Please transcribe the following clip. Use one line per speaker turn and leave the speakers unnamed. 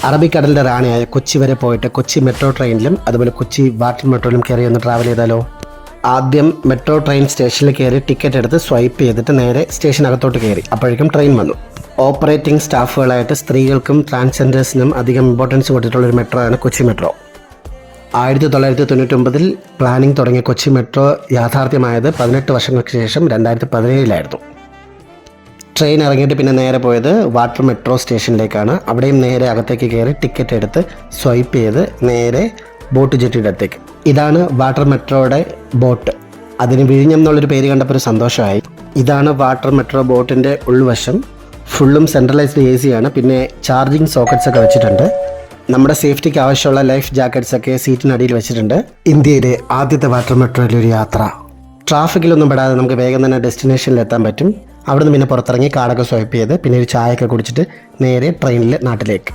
അറബിക്കടലിൻ്റെ റാണിയായ കൊച്ചി വരെ പോയിട്ട് കൊച്ചി മെട്രോ ട്രെയിനിലും അതുപോലെ കൊച്ചി വാട്ടർ മെട്രോയിലും കയറി ഒന്ന് ട്രാവൽ ചെയ്താലോ? ആദ്യം മെട്രോ ട്രെയിൻ സ്റ്റേഷനിൽ കയറി ടിക്കറ്റ് എടുത്ത് സ്വൈപ്പ് ചെയ്തിട്ട് നേരെ സ്റ്റേഷനകത്തോട്ട് കയറി. അപ്പോഴേക്കും ട്രെയിൻ വന്നു. ഓപ്പറേറ്റിംഗ് സ്റ്റാഫുകളായിട്ട് സ്ത്രീകൾക്കും ട്രാൻസ്ജെൻഡേഴ്സിനും അധികം ഇമ്പോർട്ടൻസ് കൊടുത്തിട്ടുള്ളൊരു മെട്രോ ആണ് കൊച്ചി മെട്രോ. 1999 പ്ലാനിംഗ് തുടങ്ങിയ കൊച്ചി മെട്രോ യാഥാർത്ഥ്യമായത് 18 വർഷങ്ങൾക്ക് ശേഷം 2017 ട്രെയിൻ ഇറങ്ങിയിട്ട് പിന്നെ നേരെ പോയത് വാട്ടർ മെട്രോ സ്റ്റേഷനിലേക്കാണ്. അവിടെയും നേരെ അകത്തേക്ക് കയറി ടിക്കറ്റ് എടുത്ത് സ്വൈപ്പ് ചെയ്ത് നേരെ ബോട്ട് ജെട്ടിയുടെ അടുത്തേക്ക്. ഇതാണ് വാട്ടർ മെട്രോയുടെ ബോട്ട്. അതിന് വിഴിഞ്ഞം എന്നുള്ളൊരു പേര് കണ്ടപ്പോൾ ഒരു സന്തോഷമായി. ഇതാണ് വാട്ടർ മെട്രോ ബോട്ടിൻ്റെ ഉൾവശം. ഫുള്ളും സെൻട്രലൈസ്ഡ് AC ആണ്. പിന്നെ ചാർജിങ് സോക്കറ്റ്സ് ഒക്കെ വെച്ചിട്ടുണ്ട്. നമ്മുടെ സേഫ്റ്റിക്ക് ആവശ്യമുള്ള ലൈഫ് ജാക്കറ്റ്സ് ഒക്കെ സീറ്റിനടിയിൽ വെച്ചിട്ടുണ്ട്. ഇന്ത്യയിലെ ആദ്യത്തെ വാട്ടർ മെട്രോയിലൊരു യാത്ര. ട്രാഫിക്കിലൊന്നും പെടാതെ നമുക്ക് വേഗം തന്നെ ഡെസ്റ്റിനേഷനിൽ എത്താൻ പറ്റും. അവിടുന്ന് പിന്നെ പുറത്തിറങ്ങി കാർഡൊക്കെ സ്വൈപ്പ് ചെയ്ത് പിന്നെ ഒരു ചായയൊക്കെ കുടിച്ചിട്ട് നേരെ ട്രെയിനിൽ നാട്ടിലേക്ക്.